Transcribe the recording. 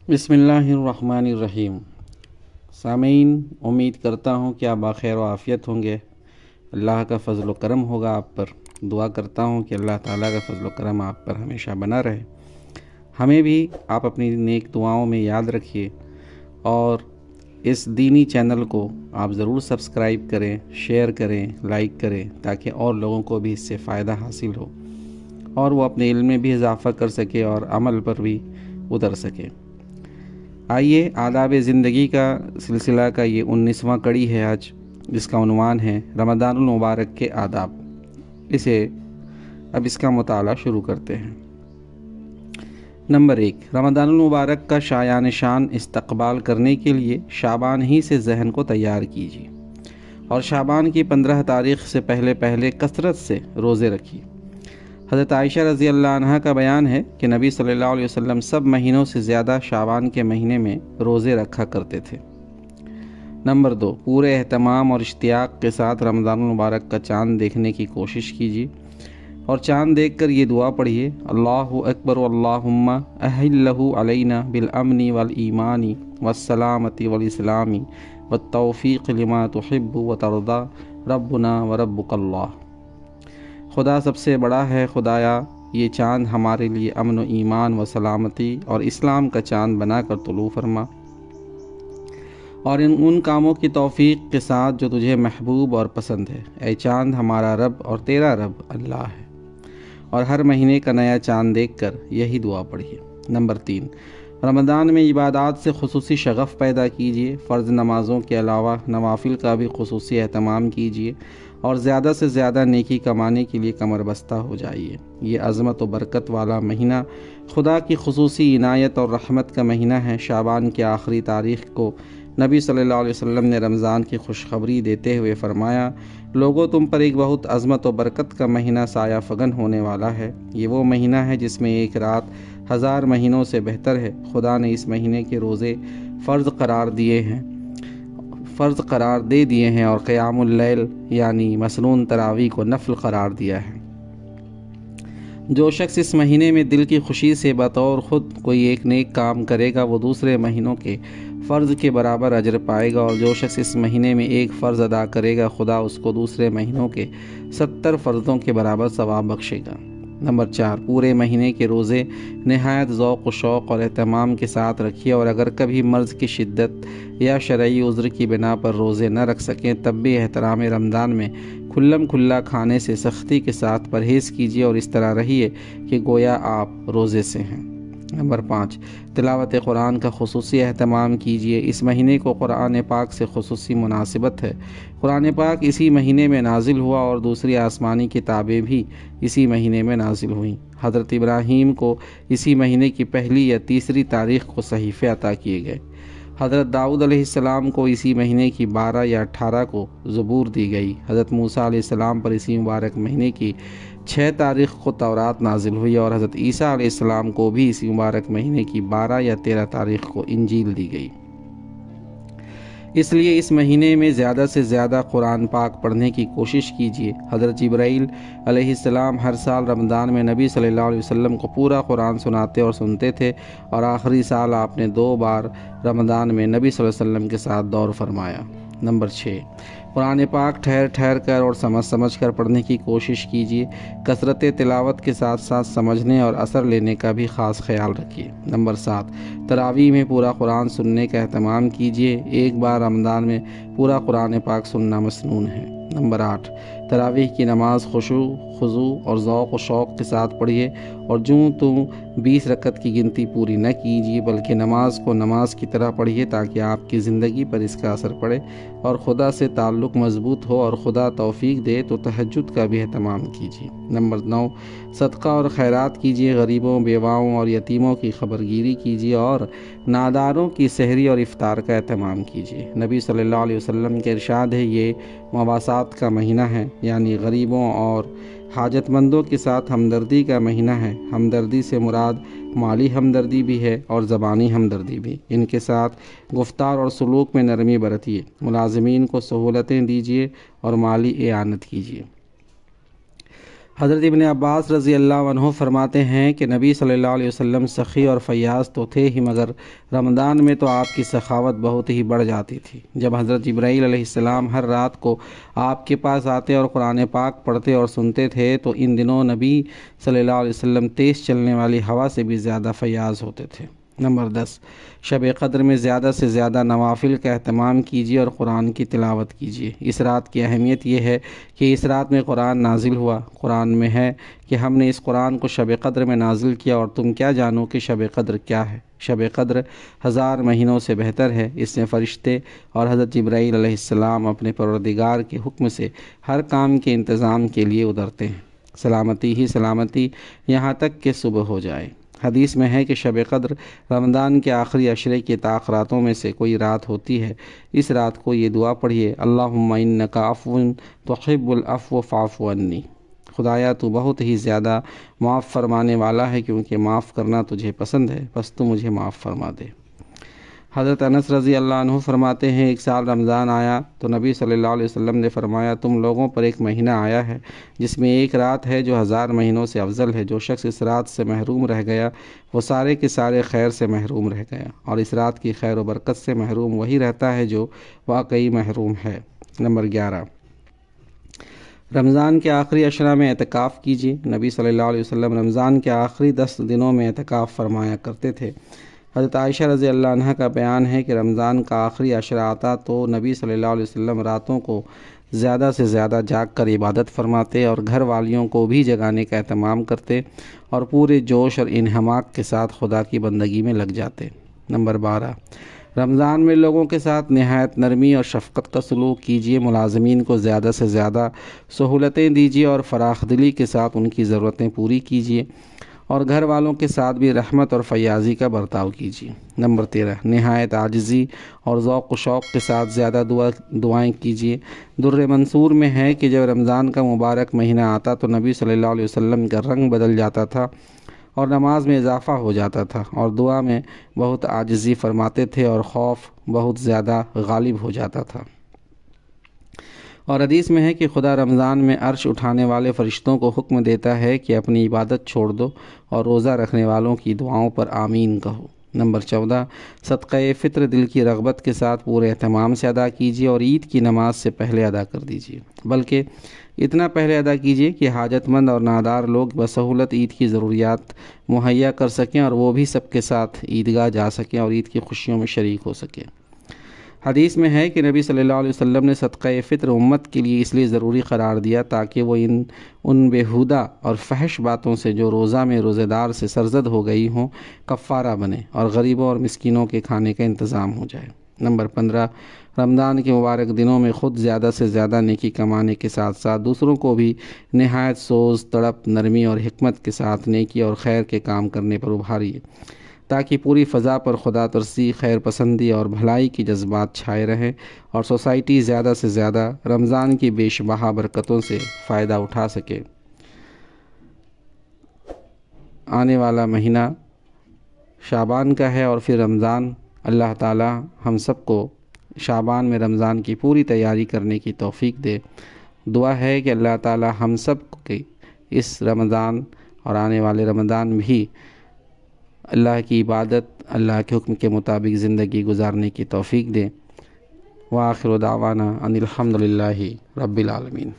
بسم اللہ الرحمن الرحیم۔ سامعین، امید کرتا ہوں کہ آپ بخیر و عافیت ہوں گے۔ اللہ کا فضل و کرم ہوگا آپ پر۔ دعا کرتا ہوں کہ اللہ تعالیٰ کا فضل و کرم آپ پر ہمیشہ بنا رہے۔ ہمیں بھی آپ اپنی نیک دعاؤں میں یاد رکھیے اور اس دینی چینل کو آپ ضرور سبسکرائب کریں، شیئر کریں، لائک کریں، تاکہ اور لوگوں کو بھی اس سے فائدہ حاصل ہو اور وہ اپنے علم میں بھی اضافہ کر سکے اور عمل پر بھی اتر سکے۔ آئیے، آداب زندگی کا سلسلہ کا یہ 19واں کڑی ہے آج، جس کا عنوان ہے رمضان المبارک کے آداب۔ اب اس کا مطالعہ شروع کرتے ہیں۔ نمبر 1، رمضان المبارک کا شایان شان استقبال کرنے کے لیے شعبان ہی سے ذہن کو تیار کیجیے اور شعبان کی 15 تاریخ سے پہلے کثرت سے روزے رکھیے۔ حضرت عائشہ رضی اللہ عنہ کا بیان ہے کہ نبی صلی اللہ علیہ وسلم سب مہینوں سے زیادہ شعبان کے مہینے میں روزے رکھا کرتے تھے۔ نمبر 2، پورے اہتمام اور اشتیاق کے ساتھ رمضان المبارک کا چاند دیکھنے کی کوشش کیجیے اور چاند دیکھ کر یہ دعا پڑھیے: اللہ اکبر اللہم احلہ علینا بالامن والایمان والسلامت والاسلام والتوفیق لما تحب وترضى ربنا وربک اللہ۔ خدا سب سے بڑا ہے، خدایا یہ چاند ہمارے لیے امن و ایمان و سلامتی اور اسلام کا چاند بنا کر طلوع فرما، اور ان کاموں کی توفیق کے ساتھ جو تجھے محبوب اور پسند ہے۔ اے چاند، ہمارا رب اور تیرا رب اللہ ہے۔ اور ہر مہینے کا نیا چاند دیکھ کر یہی دعا پڑھیے۔ نمبر 3، رمضان میں عبادات سے خصوصی شغف پیدا کیجیے۔ فرض نمازوں کے علاوہ نوافل کا بھی خصوصی اہتمام کیجیے اور زیادہ سے زیادہ نیکی کمانے کے لیے کمر بستہ ہو جائیے۔ یہ عظمت و برکت والا مہینہ خدا کی خصوصی عنایت اور رحمت کا مہینہ ہے۔ شعبان کی آخری تاریخ کو نبی صلی اللہ علیہ وسلم نے رمضان کی خوشخبری دیتے ہوئے فرمایا: لوگوں، تم پر ایک بہت عظمت و برکت کا مہینہ سایہ فگن ہونے والا ہے۔ یہ وہ مہینہ ہے جس میں ایک رات 1000 مہینوں سے بہتر ہے۔ خدا نے اس مہینے کے روزے فرض قرار دے دیے ہیں اور قیام اللیل یعنی مسنون تراویح کو نفل قرار دیا ہے۔ جو شخص اس مہینے میں دل کی خوشی سے بطور خود کوئی ایک نیک کام کرے گا، وہ دوسرے مہینوں کے فرض کے برابر اجر پائے گا، اور جو شخص اس مہینے میں ایک فرض ادا کرے گا، خدا اس کو دوسرے مہینوں کے 70 فرضوں کے برابر ثواب بخشے گا۔ نمبر 4، پورے مہینے کے روزے نہایت ذوق و شوق اور اہتمام کے ساتھ رکھیے، اور اگر کبھی مرض کی شدت یا شرعی عذر کی بنا پر روزے نہ رکھ سکیں تب بھی احترام رمضان میں کھلا کھانے سے سختی کے ساتھ پرہیز کیجیے اور اس طرح رہیے کہ گویا آپ روزے سے ہیں۔ نمبر 5، تلاوت قرآن کا خصوصی اہتمام کیجیے۔ اس مہینے کو قرآن پاک سے خصوصی مناسبت ہے۔ قرآن پاک اسی مہینے میں نازل ہوا اور دوسری آسمانی کتابیں بھی اسی مہینے میں نازل ہوئیں۔ حضرت ابراہیم کو اسی مہینے کی 1 یا 3 تاریخ کو صحیفے عطا کیے گئے۔ حضرت داؤد علیہ السلام کو اسی مہینے کی 12 یا 18 کو زبور دی گئی۔ حضرت موسیٰ علیہ السلام پر اسی مبارک مہینے کی 6 تاریخ کو تورات نازل ہوئی، اور حضرت عیسیٰ علیہ السلام کو بھی اسی مبارک مہینے کی 12 یا 13 تاریخ کو انجیل دی گئی۔ اس لیے اس مہینے میں زیادہ سے زیادہ قرآن پاک پڑھنے کی کوشش کیجیے۔ حضرت جبرائیل علیہ السلام ہر سال رمضان میں نبی صلی اللہ علیہ وسلم کو پورا قرآن سناتے اور سنتے تھے، اور آخری سال آپ نے 2 بار رمضان میں نبی صلی اللہ علیہ وسلم کے ساتھ دور فرمایا۔ نمبر 6، قرآن پاک ٹھہر کر اور سمجھ کر پڑھنے کی کوشش کیجیے۔ کثرت تلاوت کے ساتھ ساتھ سمجھنے اور اثر لینے کا بھی خاص خیال رکھیے۔ نمبر 7، تراویح میں پورا قرآن سننے کا اہتمام کیجیے۔ ایک بار رمضان میں پورا قرآن پاک سننا مسنون ہے۔ نمبر 8، تراویح کی نماز خضوع اور ذوق و شوق کے ساتھ پڑھیے، اور تم 20 رکعت کی گنتی پوری نہ کیجیے، بلکہ نماز کو نماز کی طرح پڑھیے تاکہ آپ کی زندگی پر اس کا اثر پڑے اور خدا سے تعلق مضبوط ہو، اور خدا توفیق دے تو تہجد کا بھی اہتمام کیجیے۔ نمبر 9، صدقہ اور خیرات کیجیے۔ غریبوں، بیواؤں اور یتیموں کی خبرگیری کیجیے اور ناداروں کی سحری اور افطار کا اہتمام کیجیے۔ نبی صلی اللہ علیہ وسلم کے ارشاد ہے، یہ مواسات کا مہینہ ہے، یعنی غریبوں اور حاجت مندوں کے ساتھ ہمدردی کا مہینہ ہے۔ ہمدردی سے مراد مالی ہمدردی بھی ہے اور زبانی ہمدردی بھی۔ ان کے ساتھ گفتار اور سلوک میں نرمی برتیے، ملازمین کو سہولتیں دیجیے اور مالی اعانت کیجیے۔ حضرت ابن عباس رضی اللہ عنہ فرماتے ہیں کہ نبی صلی اللہ علیہ وسلم سخی اور فیاض تو تھے ہی، مگر رمضان میں تو آپ کی سخاوت بہت ہی بڑھ جاتی تھی۔ جب حضرت جبرائیل علیہ السلام ہر رات کو آپ کے پاس آتے اور قرآن پاک پڑھتے اور سنتے تھے تو ان دنوں نبی صلی اللہ علیہ وسلم تیز چلنے والی ہوا سے بھی زیادہ فیاض ہوتے تھے۔ نمبر 10، شب قدر میں زیادہ سے زیادہ نوافل کا اہتمام کیجیے اور قرآن کی تلاوت کیجیے۔ اس رات کی اہمیت یہ ہے کہ اس رات میں قرآن نازل ہوا۔ قرآن میں ہے کہ ہم نے اس قرآن کو شب قدر میں نازل کیا، اور تم کیا جانو کہ شب قدر کیا ہے؟ شب قدر 1000 مہینوں سے بہتر ہے۔ اس میں فرشتے اور حضرت جبرائیل علیہ السلام اپنے پروردگار کے حکم سے ہر کام کے انتظام کے لیے اترتے ہیں، سلامتی ہی سلامتی، یہاں تک کہ صبح ہو جائے۔ حدیث میں ہے کہ شب قدر رمضان کے آخری عشرے کی تاخراتوں میں سے کوئی رات ہوتی ہے۔ اس رات کو یہ دعا پڑھیے، اللہم انک عفو تحب العفو فاعف عنی، خدایا تو بہت ہی زیادہ معاف فرمانے والا ہے، کیونکہ معاف کرنا تجھے پسند ہے، بس تو مجھے معاف فرما دے۔ حضرت انس رضی اللہ عنہ فرماتے ہیں، ایک سال رمضان آیا تو نبی صلی اللہ علیہ وسلم نے فرمایا، تم لوگوں پر ایک مہینہ آیا ہے جس میں ایک رات ہے جو 1000 مہینوں سے افضل ہے۔ جو شخص اس رات سے محروم رہ گیا وہ سارے کے سارے خیر سے محروم رہ گیا، اور اس رات کی خیر و برکت سے محروم وہی رہتا ہے جو واقعی محروم ہے۔ نمبر 11، رمضان کے آخری عشرہ میں اعتکاف کیجیے۔ نبی صلی اللہ علیہ وسلم رمضان کے آخری 10 دنوں میں اعتکاف فرمایا کرتے تھے۔ حضرت عائشہ رضی اللہ عنہ کا بیان ہے کہ رمضان کا آخری عشرہ آتا تو نبی صلی اللہ علیہ وسلم راتوں کو زیادہ سے زیادہ جاگ کر عبادت فرماتے اور گھر والیوں کو بھی جگانے کا اہتمام کرتے اور پورے جوش اور انہماک کے ساتھ خدا کی بندگی میں لگ جاتے۔ نمبر 12، رمضان میں لوگوں کے ساتھ نہایت نرمی اور شفقت کا سلوک کیجیے۔ ملازمین کو زیادہ سے زیادہ سہولتیں دیجیے اور فراخ دلی کے ساتھ ان کی ضرورتیں پوری کیجیے، اور گھر والوں کے ساتھ بھی رحمت اور فیاضی کا برتاؤ کیجیے۔ نمبر 13، نہایت عاجزی اور ذوق و شوق کے ساتھ زیادہ دعائیں کیجیے۔ در منصور میں ہے کہ جب رمضان کا مبارک مہینہ آتا تو نبی صلی اللہ علیہ وسلم کا رنگ بدل جاتا تھا اور نماز میں اضافہ ہو جاتا تھا، اور دعا میں بہت عاجزی فرماتے تھے اور خوف بہت زیادہ غالب ہو جاتا تھا۔ اور حدیث میں ہے کہ خدا رمضان میں عرش اٹھانے والے فرشتوں کو حکم دیتا ہے کہ اپنی عبادت چھوڑ دو اور روزہ رکھنے والوں کی دعاؤں پر آمین کہو۔ نمبر 14، صدقہ فطر دل کی رغبت کے ساتھ پورے اہتمام سے ادا کیجیے اور عید کی نماز سے پہلے ادا کر دیجیے، بلکہ اتنا پہلے ادا کیجیے کہ حاجت مند اور نادار لوگ بسہولت عید کی ضروریات مہیا کر سکیں اور وہ بھی سب کے ساتھ عیدگاہ جا سکیں اور عید کی خوشیوں میں شریک ہو سکیں۔ حدیث میں ہے کہ نبی صلی اللہ علیہ وسلم نے صدقہ فطر امت کے لیے اس لیے ضروری قرار دیا تاکہ وہ ان بیہودہ اور فحش باتوں سے جو روزہ میں روزہ دار سے سرزد ہو گئی ہوں کفارہ بنے اور غریبوں اور مسکینوں کے کھانے کا انتظام ہو جائے۔ نمبر 15، رمضان کے مبارک دنوں میں خود زیادہ سے زیادہ نیکی کمانے کے ساتھ ساتھ دوسروں کو بھی نہایت سوز، تڑپ، نرمی اور حکمت کے ساتھ نیکی اور خیر کے کام کرنے پر ابھاریے، تاکہ پوری فضا پر خدا ترسی، خیر پسندی اور بھلائی کی جذبات چھائے رہیں اور سوسائٹی زیادہ سے زیادہ رمضان کی بے شبہ برکتوں سے فائدہ اٹھا سکے۔ آنے والا مہینہ شعبان کا ہے اور پھر رمضان۔ اللہ تعالی ہم سب کو شعبان میں رمضان کی پوری تیاری کرنے کی توفیق دے۔ دعا ہے کہ اللہ تعالی ہم سب کو اس رمضان اور آنے والے رمضان بھی اللہ کی عبادت، اللہ کے حکم کے مطابق زندگی گزارنے کی توفیق دے۔ وآخر دعوانا ان الحمد للہ رب العالمین۔